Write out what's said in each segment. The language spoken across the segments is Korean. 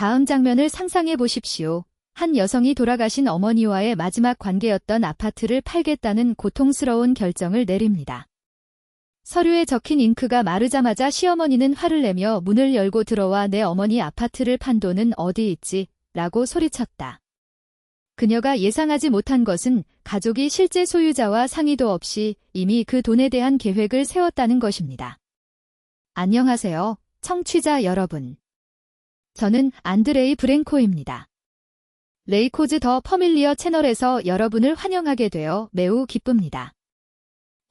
다음 장면을 상상해 보십시오. 한 여성이 돌아가신 어머니와의 마지막 관계였던 아파트를 팔겠다는 고통스러운 결정을 내립니다. 서류에 적힌 잉크가 마르자마자 시어머니는 화를 내며 문을 열고 들어와 내 어머니 아파트를 판 돈은 어디 있지? 라고 소리쳤다. 그녀가 예상하지 못한 것은 가족이 실제 소유자와 상의도 없이 이미 그 돈에 대한 계획을 세웠다는 것입니다. 안녕하세요, 청취자 여러분. 저는 안드레이 브랭코입니다. 레이코즈 더 퍼밀리어 채널에서 여러분을 환영하게 되어 매우 기쁩니다.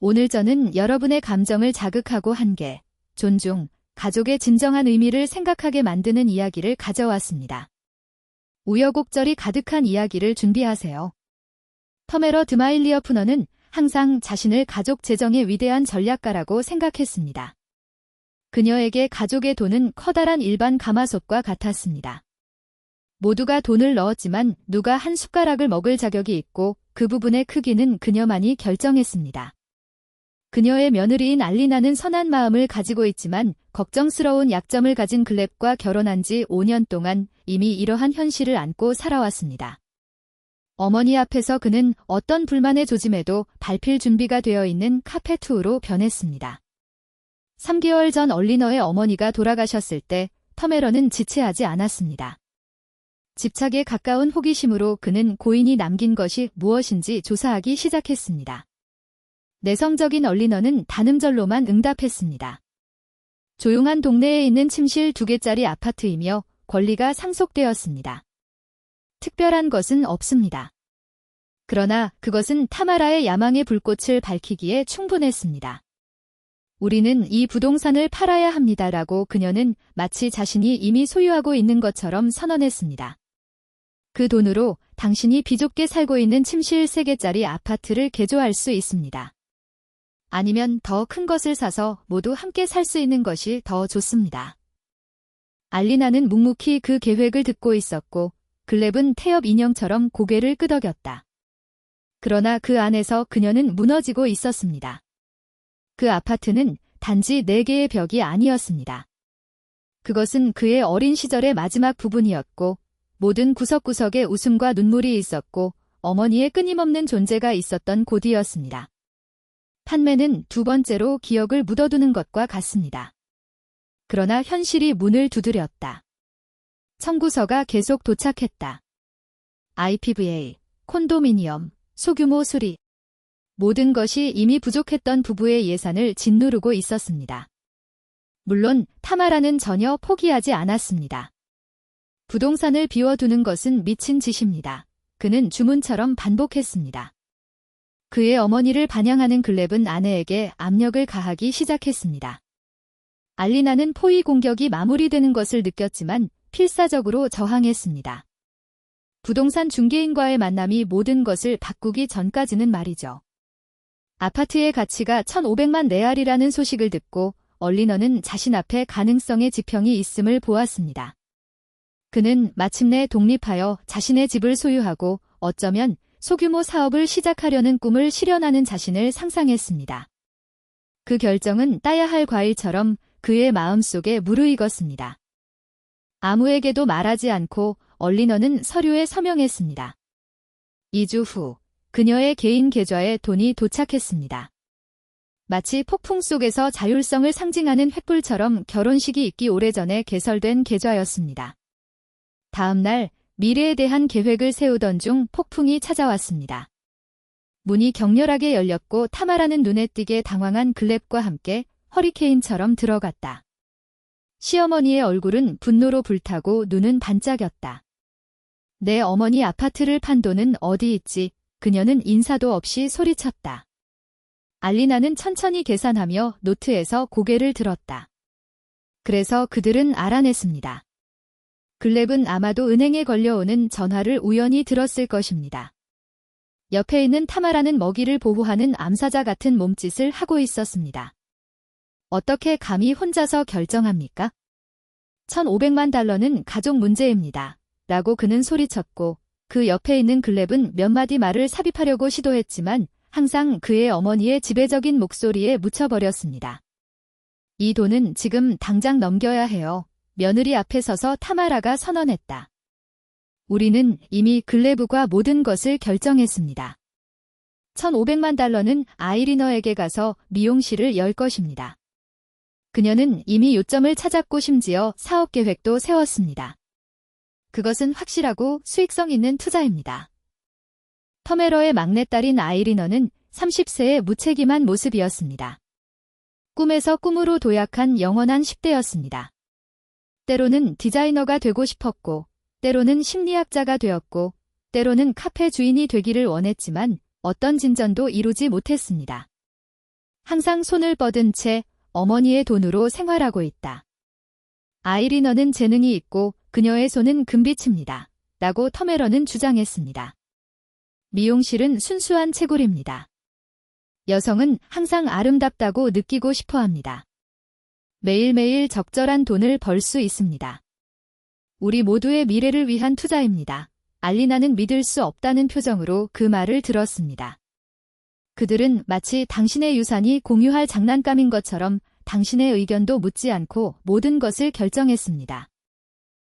오늘 저는 여러분의 감정을 자극하고 한계, 존중, 가족의 진정한 의미를 생각하게 만드는 이야기를 가져왔습니다. 우여곡절이 가득한 이야기를 준비하세요. 퍼메러 드마일리어 푸너는 항상 자신을 가족 재정의 위대한 전략가라고 생각했습니다. 그녀에게 가족의 돈은 커다란 일반 가마솥과 같았습니다. 모두가 돈을 넣었지만 누가 한 숟가락을 먹을 자격이 있고 그 부분의 크기는 그녀만이 결정했습니다. 그녀의 며느리인 알리나는 선한 마음을 가지고 있지만 걱정스러운 약점을 가진 글랩과 결혼한 지 5년 동안 이미 이러한 현실을 안고 살아왔습니다. 어머니 앞에서 그는 어떤 불만의 조짐에도 밟힐 준비가 되어 있는 카페투우로 변했습니다. 3개월 전 얼리너의 어머니가 돌아가셨을 때 퍼메런은 지체하지 않았습니다. 집착에 가까운 호기심으로 그는 고인이 남긴 것이 무엇인지 조사하기 시작했습니다. 내성적인 얼리너는 단음절로만 응답했습니다. 조용한 동네에 있는 침실 2개짜리 아파트이며 권리가 상속되었습니다. 특별한 것은 없습니다. 그러나 그것은 타마라의 야망의 불꽃을 밝히기에 충분했습니다. 우리는 이 부동산을 팔아야 합니다라고 그녀는 마치 자신이 이미 소유하고 있는 것처럼 선언했습니다. 그 돈으로 당신이 비좁게 살고 있는 침실 3개짜리 아파트를 개조할 수 있습니다. 아니면 더 큰 것을 사서 모두 함께 살 수 있는 것이 더 좋습니다. 알리나는 묵묵히 그 계획을 듣고 있었고 글랩은 태엽 인형처럼 고개를 끄덕였다. 그러나 그 안에서 그녀는 무너지고 있었습니다. 그 아파트는 단지 4개의 벽이 아니었습니다. 그것은 그의 어린 시절의 마지막 부분이었고 모든 구석구석에 웃음과 눈물이 있었고 어머니의 끊임없는 존재가 있었던 곳이었습니다. 판매는 2번째로 기억을 묻어두는 것과 같습니다. 그러나 현실이 문을 두드렸다. 청구서가 계속 도착했다. IPVA, 콘도미니엄, 소규모 수리. 모든 것이 이미 부족했던 부부의 예산을 짓누르고 있었습니다. 물론 타마라는 전혀 포기하지 않았습니다. 부동산을 비워두는 것은 미친 짓입니다. 그는 주문처럼 반복했습니다. 그의 어머니를 반향하는 글랩은 아내에게 압력을 가하기 시작했습니다. 알리나는 포위 공격이 마무리되는 것을 느꼈지만 필사적으로 저항했습니다. 부동산 중개인과의 만남이 모든 것을 바꾸기 전까지는 말이죠. 아파트의 가치가 1,500만 레알이라는 소식을 듣고 얼리너는 자신 앞에 가능성의 지평이 있음을 보았습니다. 그는 마침내 독립하여 자신의 집을 소유하고 어쩌면 소규모 사업을 시작하려는 꿈을 실현하는 자신을 상상했습니다. 그 결정은 따야 할 과일처럼 그의 마음속에 무르익었습니다. 아무에게도 말하지 않고 얼리너는 서류에 서명했습니다. 2주 후 그녀의 개인 계좌에 돈이 도착했습니다. 마치 폭풍 속에서 자율성을 상징하는 횃불처럼 결혼식이 있기 오래전에 개설된 계좌였습니다. 다음 날 미래에 대한 계획을 세우던 중 폭풍이 찾아왔습니다. 문이 격렬하게 열렸고 타마라는 눈에 띄게 당황한 글랩과 함께 허리케인처럼 들어갔다. 시어머니의 얼굴은 분노로 불타고 눈은 반짝였다. 내 어머니 아파트를 판 돈은 어디 있지? 그녀는 인사도 없이 소리쳤다. 알리나는 천천히 계산하며 노트에서 고개를 들었다. 그래서 그들은 알아냈습니다. 글랩은 아마도 은행에 걸려오는 전화를 우연히 들었을 것입니다. 옆에 있는 타마라는 먹이를 보호하는 암사자 같은 몸짓을 하고 있었습니다. 어떻게 감히 혼자서 결정합니까? 1,500만 달러는 가족 문제입니다. 라고 그는 소리쳤고 그 옆에 있는 글랩은 몇 마디 말을 삽입하려고 시도했지만 항상 그의 어머니의 지배적인 목소리에 묻혀버렸습니다. 이 돈은 지금 당장 넘겨야 해요. 며느리 앞에 서서 타마라가 선언했다. 우리는 이미 글레브과 모든 것을 결정했습니다. 1,500만 달러는 아이리너에게 가서 미용실을 열 것입니다. 그녀는 이미 요점을 찾았고 심지어 사업 계획도 세웠습니다. 그것은 확실하고 수익성 있는 투자입니다. 터메러의 막내딸인 아이리너는 30세의 무책임한 모습이었습니다. 꿈에서 꿈으로 도약한 영원한 10대였습니다. 때로는 디자이너가 되고 싶었고, 때로는 심리학자가 되었고, 때로는 카페 주인이 되기를 원했지만 어떤 진전도 이루지 못했습니다. 항상 손을 뻗은 채 어머니의 돈으로 생활하고 있다. 아이리너는 재능이 있고 그녀의 손은 금빛입니다. 라고 터메러는 주장했습니다. 미용실은 순수한 채굴입니다. 여성은 항상 아름답다고 느끼고 싶어 합니다. 매일매일 적절한 돈을 벌 수 있습니다. 우리 모두의 미래를 위한 투자입니다. 알리나는 믿을 수 없다는 표정으로 그 말을 들었습니다. 그들은 마치 당신의 유산이 공유할 장난감인 것처럼 당신의 의견도 묻지 않고 모든 것을 결정했습니다.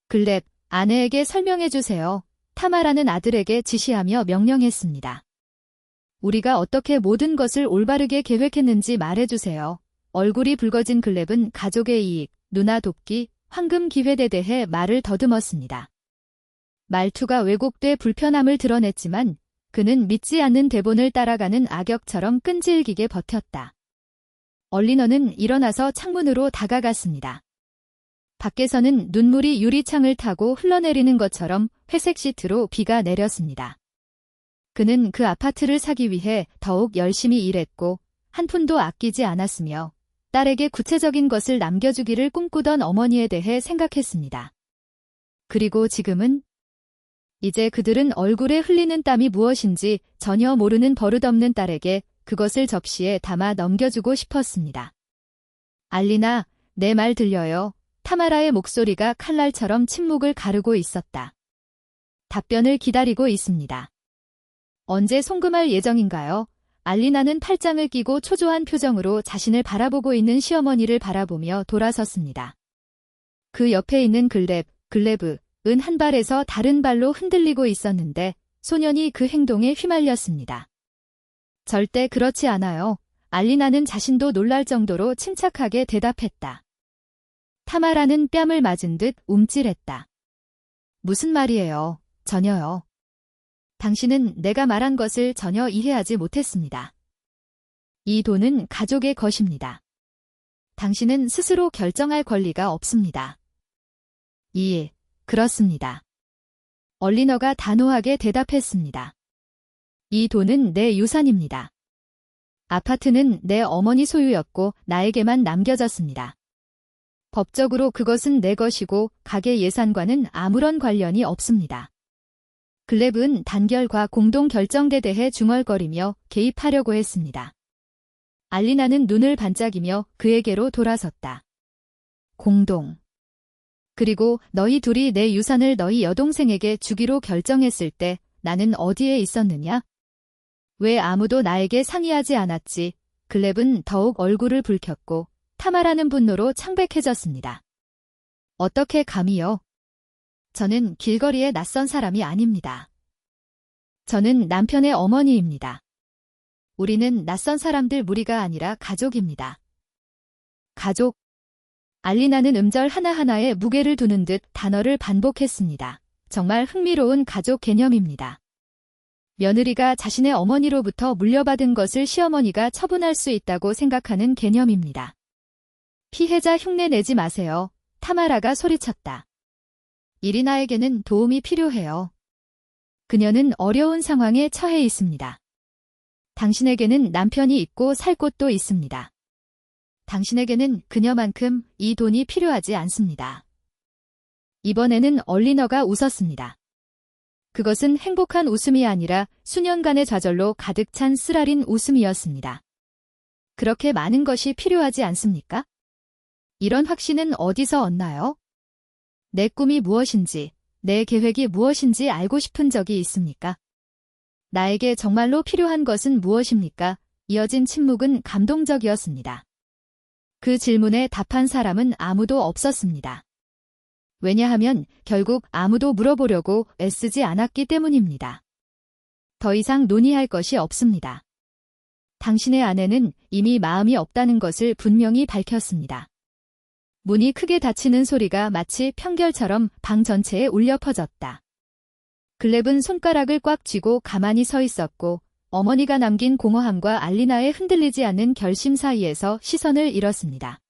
글렙, 아내에게 설명해 주세요. 타마라는 아들에게 지시하며 명령했습니다. 우리가 어떻게 모든 것을 올바르게 계획했는지 말해주세요. 얼굴이 붉어진 글렙은 가족의 이익, 누나 돕기, 황금 기회에 대해 말을 더듬었습니다. 말투가 왜곡돼 불편함을 드러냈지만 그는 믿지 않는 대본을 따라가는 악역처럼 끈질기게 버텼다. 얼리너는 일어나서 창문으로 다가갔습니다. 밖에서는 눈물이 유리창을 타고 흘러내리는 것처럼 회색 시트로 비가 내렸습니다. 그는 그 아파트를 사기 위해 더욱 열심히 일했고 한 푼도 아끼지 않았으며 딸에게 구체적인 것을 남겨주기를 꿈꾸던 어머니에 대해 생각했습니다. 그리고 지금은 이제 그들은 얼굴에 흘리는 땀이 무엇인지 전혀 모르는 버릇없는 딸에게 그것을 접시에 담아 넘겨주고 싶었습니다. 알리나, 내 말 들려요. 타마라의 목소리가 칼날처럼 침묵을 가르고 있었다. 답변을 기다리고 있습니다. 언제 송금할 예정인가요? 알리나는 팔짱을 끼고 초조한 표정으로 자신을 바라보고 있는 시어머니를 바라보며 돌아섰습니다. 그 옆에 있는 글레브은 한 발에서 다른 발로 흔들리고 있었는데 소년이 그 행동에 휘말렸습니다. 절대 그렇지 않아요. 알리나는 자신도 놀랄 정도로 침착하게 대답했다. 타마라는 뺨을 맞은 듯 움찔했다. 무슨 말이에요? 전혀요. 당신은 내가 말한 것을 전혀 이해하지 못했습니다. 이 돈은 가족의 것입니다. 당신은 스스로 결정할 권리가 없습니다. 그렇습니다. 얼리너가 단호하게 대답했습니다. 이 돈은 내 유산입니다. 아파트는 내 어머니 소유였고 나에게만 남겨졌습니다. 법적으로 그것은 내 것이고 가게 예산과는 아무런 관련이 없습니다. 글렙은 단결과 공동 결정에 대해 중얼거리며 개입하려고 했습니다. 알리나는 눈을 반짝이며 그에게로 돌아섰다. 공동. 그리고 너희 둘이 내 유산을 너희 여동생에게 주기로 결정했을 때 나는 어디에 있었느냐? 왜 아무도 나에게 상의하지 않았지? 글렙은 더욱 얼굴을 붉혔고 타마라는 분노로 창백해졌습니다. 어떻게 감히요? 저는 길거리의 낯선 사람이 아닙니다. 저는 남편의 어머니입니다. 우리는 낯선 사람들 무리가 아니라 가족입니다. 가족. 알리나는 음절 하나하나에 무게를 두는 듯 단어를 반복했습니다. 정말 흥미로운 가족 개념입니다. 며느리가 자신의 어머니로부터 물려받은 것을 시어머니가 처분할 수 있다고 생각하는 개념입니다. 피해자 흉내 내지 마세요. 타마라가 소리쳤다. 이리나에게는 도움이 필요해요. 그녀는 어려운 상황에 처해 있습니다. 당신에게는 남편이 있고 살 곳도 있습니다. 당신에게는 그녀만큼 이 돈이 필요하지 않습니다. 이번에는 얼리너가 웃었습니다. 그것은 행복한 웃음이 아니라 수년간의 좌절로 가득 찬 쓰라린 웃음이었습니다. 그렇게 많은 것이 필요하지 않습니까? 이런 확신은 어디서 얻나요? 내 꿈이 무엇인지, 내 계획이 무엇인지 알고 싶은 적이 있습니까? 나에게 정말로 필요한 것은 무엇입니까? 이어진 침묵은 감동적이었습니다. 그 질문에 답한 사람은 아무도 없었습니다. 왜냐하면 결국 아무도 물어보려고 애쓰지 않았기 때문입니다. 더 이상 논의할 것이 없습니다. 당신의 아내는 이미 마음이 없다는 것을 분명히 밝혔습니다. 문이 크게 닫히는 소리가 마치 평결처럼 방 전체에 울려 퍼졌다. 글렙은 손가락을 꽉 쥐고 가만히 서 있었고 어머니가 남긴 공허함과 알리나의 흔들리지 않는 결심 사이에서 시선을 잃었습니다.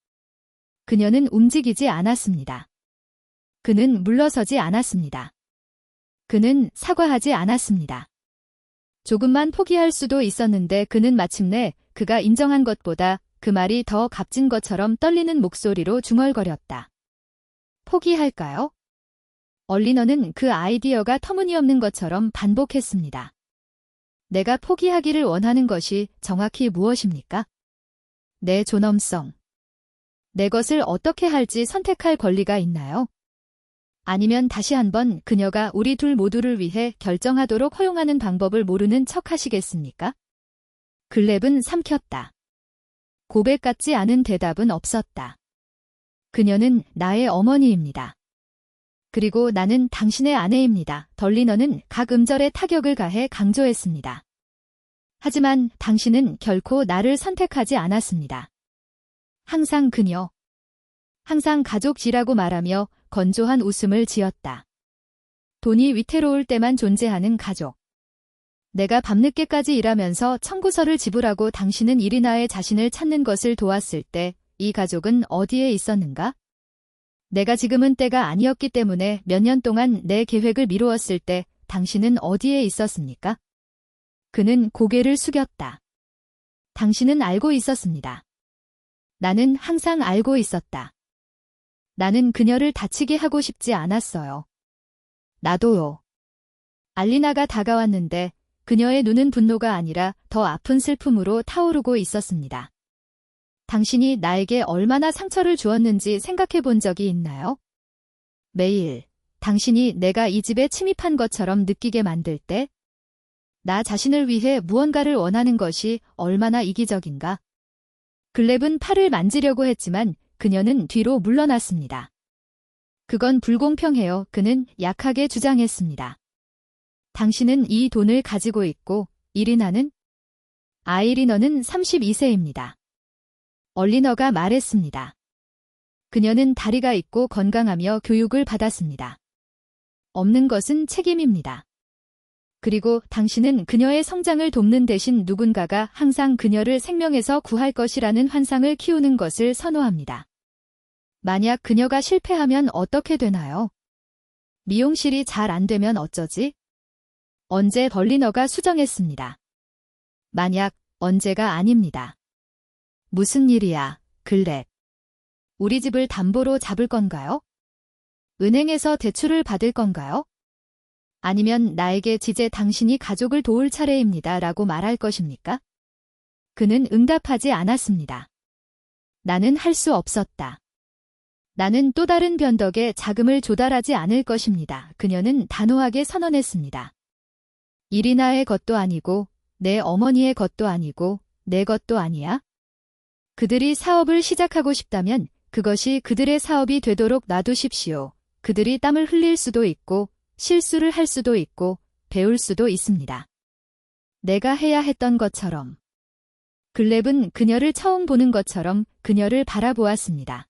그녀는 움직이지 않았습니다. 그는 물러서지 않았습니다. 그는 사과하지 않았습니다. 조금만 포기할 수도 있었는데 그는 마침내 그가 인정한 것보다 그 말이 더 값진 것처럼 떨리는 목소리로 중얼거렸다. 포기할까요? 얼리너는 그 아이디어가 터무니없는 것처럼 반복했습니다. 내가 포기하기를 원하는 것이 정확히 무엇입니까? 내 존엄성. 내 것을 어떻게 할지 선택할 권리가 있나요? 아니면 다시 한번 그녀가 우리 둘 모두를 위해 결정하도록 허용하는 방법을 모르는 척 하시겠습니까? 글렙은 삼켰다. 고백 같지 않은 대답은 없었다. 그녀는 나의 어머니입니다. 그리고 나는 당신의 아내입니다. 덜리너는 각 음절에 타격을 가해 강조했습니다. 하지만 당신은 결코 나를 선택하지 않았습니다. 항상 그녀. 항상 가족이라고 말하며 건조한 웃음을 지었다. 돈이 위태로울 때만 존재하는 가족. 내가 밤늦게까지 일하면서 청구서를 지불하고 당신은 이리나의 자신을 찾는 것을 도왔을 때 이 가족은 어디에 있었는가? 내가 지금은 때가 아니었기 때문에 몇 년 동안 내 계획을 미루었을 때 당신은 어디에 있었습니까? 그는 고개를 숙였다. 당신은 알고 있었습니다. 나는 항상 알고 있었다. 나는 그녀를 다치게 하고 싶지 않았어요. 나도요. 알리나가 다가왔는데 그녀의 눈은 분노가 아니라 더 아픈 슬픔으로 타오르고 있었습니다. 당신이 나에게 얼마나 상처를 주었는지 생각해 본 적이 있나요? 매일 당신이 내가 이 집에 침입한 것처럼 느끼게 만들 때 나 자신을 위해 무언가를 원하는 것이 얼마나 이기적인가? 글렙은 팔을 만지려고 했지만 그녀는 뒤로 물러났습니다. 그건 불공평해요. 그는 약하게 주장했습니다. 당신은 이 돈을 가지고 있고 이리나는? 아이리너는 32세입니다. 얼리너가 말했습니다. 그녀는 다리가 있고 건강하며 교육을 받았습니다. 없는 것은 책임입니다. 그리고 당신은 그녀의 성장을 돕는 대신 누군가가 항상 그녀를 생명에서 구할 것이라는 환상을 키우는 것을 선호합니다. 만약 그녀가 실패하면 어떻게 되나요? 미용실이 잘 안 되면 어쩌지? 언제 벌리너가 수정했습니다. 만약 언제가 아닙니다. 무슨 일이야, 글렙. 우리 집을 담보로 잡을 건가요? 은행에서 대출을 받을 건가요? 아니면 나에게 지제 당신이 가족을 도울 차례입니다 라고 말할 것입니까? 그는 응답하지 않았습니다. 나는 할 수 없었다. 나는 또 다른 변덕에 자금을 조달하지 않을 것입니다. 그녀는 단호하게 선언했습니다. 이리나의 것도 아니고 내 어머니의 것도 아니고 내 것도 아니야? 그들이 사업을 시작하고 싶다면 그것이 그들의 사업이 되도록 놔두십시오. 그들이 땀을 흘릴 수도 있고 실수를 할 수도 있고 배울 수도 있습니다. 내가 해야 했던 것처럼. 글렙은 그녀를 처음 보는 것처럼 그녀를 바라보았습니다.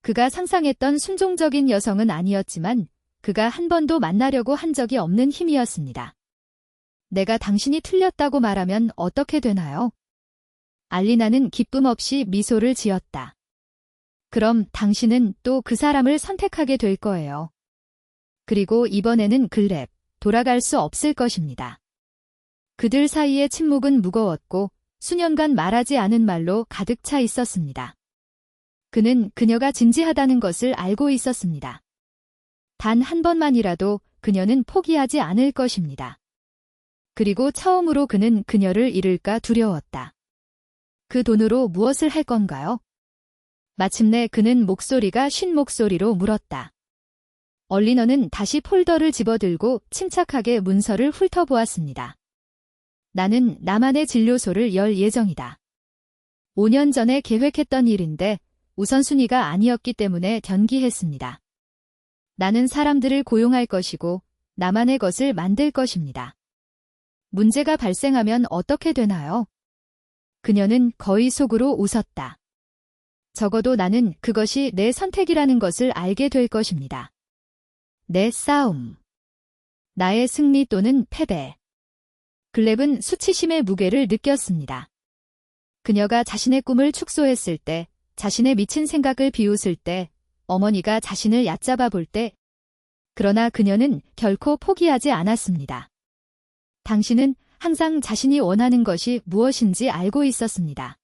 그가 상상했던 순종적인 여성은 아니었지만 그가 한 번도 만나려고 한 적이 없는 힘이었습니다. 내가 당신이 틀렸다고 말하면 어떻게 되나요? 알리나는 기쁨 없이 미소를 지었다. 그럼 당신은 또 그 사람을 선택하게 될 거예요. 그리고 이번에는 글렙, 돌아갈 수 없을 것입니다. 그들 사이의 침묵은 무거웠고 수년간 말하지 않은 말로 가득 차 있었습니다. 그는 그녀가 진지하다는 것을 알고 있었습니다. 단 한 번만이라도 그녀는 포기하지 않을 것입니다. 그리고 처음으로 그는 그녀를 잃을까 두려웠다. 그 돈으로 무엇을 할 건가요? 마침내 그는 목소리가 쉰 목소리로 물었다. 얼리너는 다시 폴더를 집어들고 침착하게 문서를 훑어보았습니다. 나는 나만의 진료소를 열 예정이다. 5년 전에 계획했던 일인데 우선순위가 아니었기 때문에 연기했습니다. 나는 사람들을 고용할 것이고 나만의 것을 만들 것입니다. 문제가 발생하면 어떻게 되나요? 그녀는 거의 속으로 웃었다. 적어도 나는 그것이 내 선택이라는 것을 알게 될 것입니다. 내 싸움. 나의 승리 또는 패배. 글렙은 수치심의 무게를 느꼈습니다. 그녀가 자신의 꿈을 축소했을 때, 자신의 미친 생각을 비웃을 때, 어머니가 자신을 얕잡아 볼 때, 그러나 그녀는 결코 포기하지 않았습니다. 당신은 항상 자신이 원하는 것이 무엇인지 알고 있었습니다.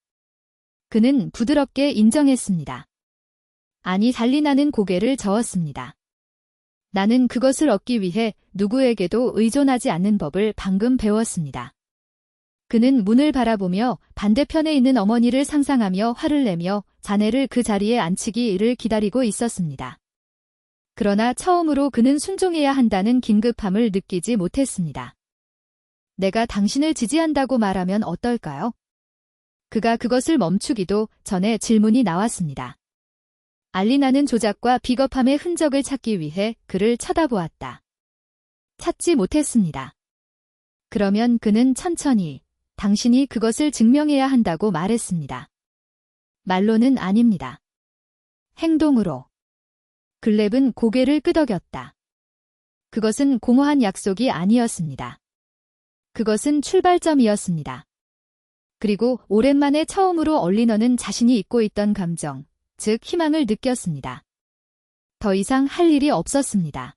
그는 부드럽게 인정했습니다. 아니, 달리 나는 고개를 저었습니다. 나는 그것을 얻기 위해 누구에게도 의존하지 않는 법을 방금 배웠습니다. 그는 문을 바라보며 반대편에 있는 어머니를 상상하며 화를 내며 자네를 그 자리에 앉히기를 기다리고 있었습니다. 그러나 처음으로 그는 순종해야 한다는 긴급함을 느끼지 못했습니다. 내가 당신을 지지한다고 말하면 어떨까요? 그가 그것을 멈추기도 전에 질문이 나왔습니다. 알리나는 조작과 비겁함의 흔적을 찾기 위해 그를 쳐다보았다. 찾지 못했습니다. 그러면 그는 천천히 당신이 그것을 증명해야 한다고 말했습니다. 말로는 아닙니다. 행동으로. 글렙은 고개를 끄덕였다. 그것은 공허한 약속이 아니었습니다. 그것은 출발점이었습니다. 그리고 오랜만에 처음으로 얼리너는 자신이 잊고 있던 감정, 즉 희망을 느꼈습니다. 더 이상 할 일이 없었습니다.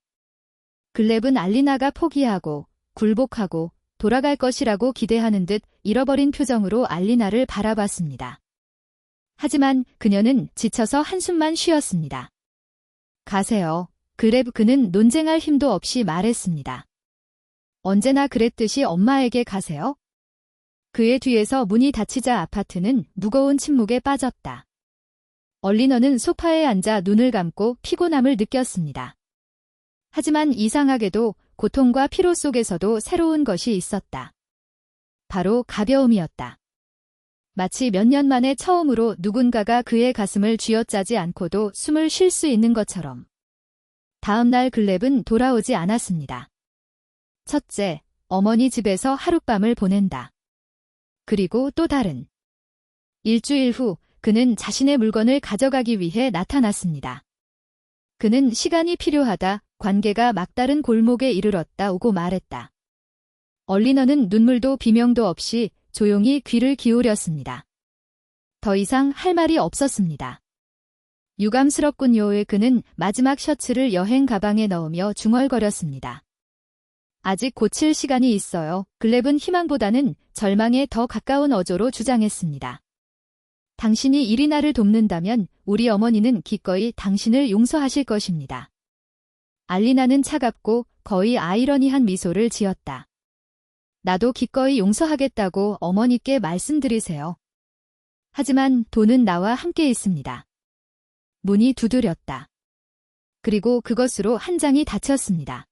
글렙은 알리나가 포기하고 굴복하고 돌아갈 것이라고 기대하는 듯 잃어버린 표정으로 알리나를 바라봤습니다. 하지만 그녀는 지쳐서 한숨만 쉬었습니다. 가세요. 글렙. 그는 논쟁할 힘도 없이 말했습니다. 언제나 그랬듯이 엄마에게 가세요? 그의 뒤에서 문이 닫히자 아파트는 무거운 침묵에 빠졌다. 얼리너는 소파에 앉아 눈을 감고 피곤함을 느꼈습니다. 하지만 이상하게도 고통과 피로 속에서도 새로운 것이 있었다. 바로 가벼움이었다. 마치 몇 년 만에 처음으로 누군가가 그의 가슴을 쥐어짜지 않고도 숨을 쉴 수 있는 것처럼. 다음 날 글렙은 돌아오지 않았습니다. 첫째, 어머니 집에서 하룻밤을 보낸다. 그리고 또 다른. 일주일 후 그는 자신의 물건을 가져가기 위해 나타났습니다. 그는 시간이 필요하다, 관계가 막다른 골목에 이르렀다 오고 말했다. 얼리너는 눈물도 비명도 없이 조용히 귀를 기울였습니다. 더 이상 할 말이 없었습니다. 유감스럽군요. 그는 마지막 셔츠를 여행 가방에 넣으며 중얼거렸습니다. 아직 고칠 시간이 있어요. 글렙은 희망보다는 절망에 더 가까운 어조로 주장했습니다. 당신이 이리나를 돕는다면 우리 어머니는 기꺼이 당신을 용서하실 것입니다. 알리나는 차갑고 거의 아이러니한 미소를 지었다. 나도 기꺼이 용서하겠다고 어머니께 말씀드리세요. 하지만 돈은 나와 함께 있습니다. 문이 두드렸다. 그리고 그것으로 한 장이 닫혔습니다.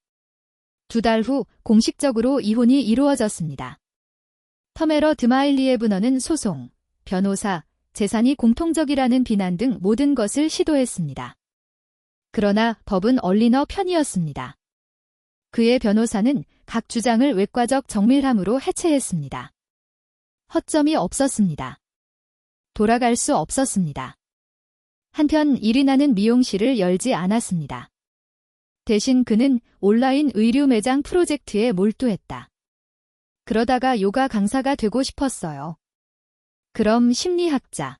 2달 후 공식적으로 이혼이 이루어졌습니다. 터메러 드마일리에브너는 소송, 변호사, 재산이 공통적이라는 비난 등 모든 것을 시도했습니다. 그러나 법은 얼리너 편이었습니다. 그의 변호사는 각 주장을 외과적 정밀함으로 해체했습니다. 허점이 없었습니다. 돌아갈 수 없었습니다. 한편 이리나는 미용실을 열지 않았습니다. 대신 그는 온라인 의류 매장 프로젝트에 몰두했다. 그러다가 요가 강사가 되고 싶었어요. 그럼 심리학자.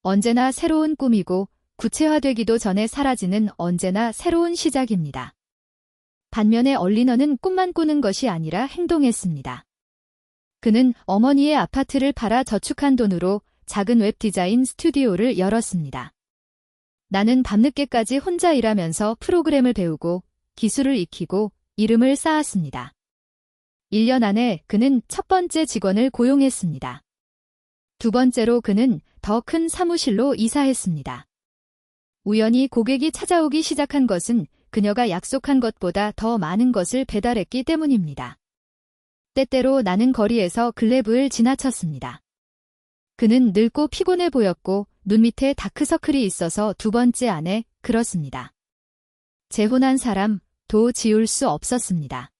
언제나 새로운 꿈이고 구체화되기도 전에 사라지는 언제나 새로운 시작입니다. 반면에 얼리너는 꿈만 꾸는 것이 아니라 행동했습니다. 그는 어머니의 아파트를 팔아 저축한 돈으로 작은 웹 디자인 스튜디오를 열었습니다. 나는 밤늦게까지 혼자 일하면서 프로그램을 배우고 기술을 익히고 이름을 쌓았습니다. 1년 안에 그는 첫 번째 직원을 고용했습니다. 두 번째로 그는 더 큰 사무실로 이사했습니다. 우연히 고객이 찾아오기 시작한 것은 그녀가 약속한 것보다 더 많은 것을 배달했기 때문입니다. 때때로 나는 거리에서 글렙을 지나쳤습니다. 그는 늙고 피곤해 보였고 눈 밑에 다크서클이 있어서 두 번째 안에 그렇습니다. 재혼한 사람도 지울 수 없었습니다.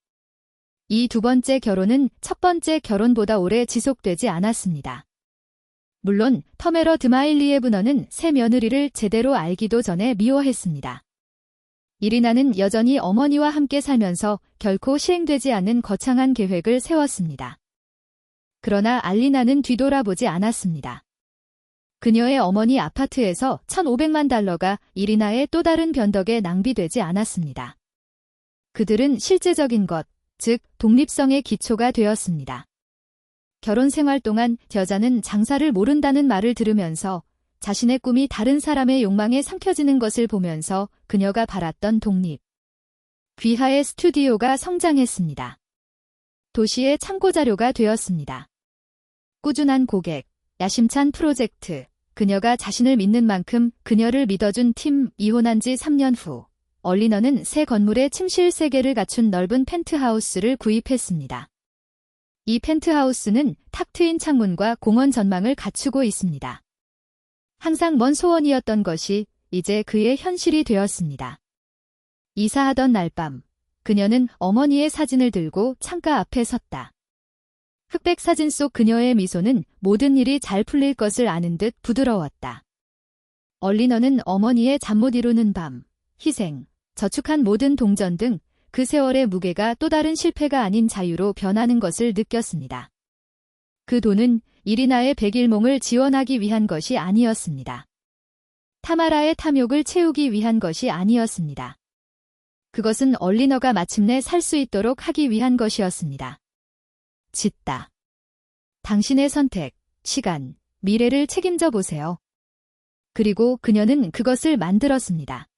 이 두 번째 결혼은 첫 번째 결혼보다 오래 지속되지 않았습니다. 물론 터메러 드마일리예브너는 새 며느리를 제대로 알기도 전에 미워했습니다. 이리나는 여전히 어머니와 함께 살면서 결코 시행되지 않는 거창한 계획을 세웠습니다. 그러나 알리나는 뒤돌아보지 않았습니다. 그녀의 어머니 아파트에서 1,500만 달러가 이리나의 또 다른 변덕에 낭비되지 않았습니다. 그들은 실제적인 것, 즉 독립성의 기초가 되었습니다. 결혼 생활 동안 여자는 장사를 모른다는 말을 들으면서 자신의 꿈이 다른 사람의 욕망에 삼켜지는 것을 보면서 그녀가 바랐던 독립. 귀하의 스튜디오가 성장했습니다. 도시의 참고자료가 되었습니다. 꾸준한 고객, 야심찬 프로젝트, 그녀가 자신을 믿는 만큼 그녀를 믿어준 팀. 이혼한 지 3년 후, 얼리너는 새 건물에 침실 3개를 갖춘 넓은 펜트하우스를 구입했습니다. 이 펜트하우스는 탁 트인 창문과 공원 전망을 갖추고 있습니다. 항상 먼 소원이었던 것이 이제 그의 현실이 되었습니다. 이사하던 날 밤, 그녀는 어머니의 사진을 들고 창가 앞에 섰다. 흑백 사진 속 그녀의 미소는 모든 일이 잘 풀릴 것을 아는 듯 부드러웠다. 얼리너는 어머니의 잠 못 이루는 밤, 희생, 저축한 모든 동전 등 그 세월의 무게가 또 다른 실패가 아닌 자유로 변하는 것을 느꼈습니다. 그 돈은 이리나의 백일몽을 지원하기 위한 것이 아니었습니다. 타마라의 탐욕을 채우기 위한 것이 아니었습니다. 그것은 얼리너가 마침내 살 수 있도록 하기 위한 것이었습니다. 짓다. 당신의 선택, 시간, 미래를 책임져 보세요. 그리고 그녀는 그것을 만들었습니다.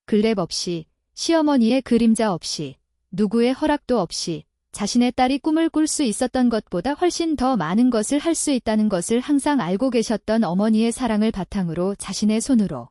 글랩 없이, 시어머니의 그림자 없이, 누구의 허락도 없이 자신의 딸이 꿈을 꿀 수 있었던 것보다 훨씬 더 많은 것을 할 수 있다는 것을 항상 알고 계셨던 어머니의 사랑을 바탕으로 자신의 손으로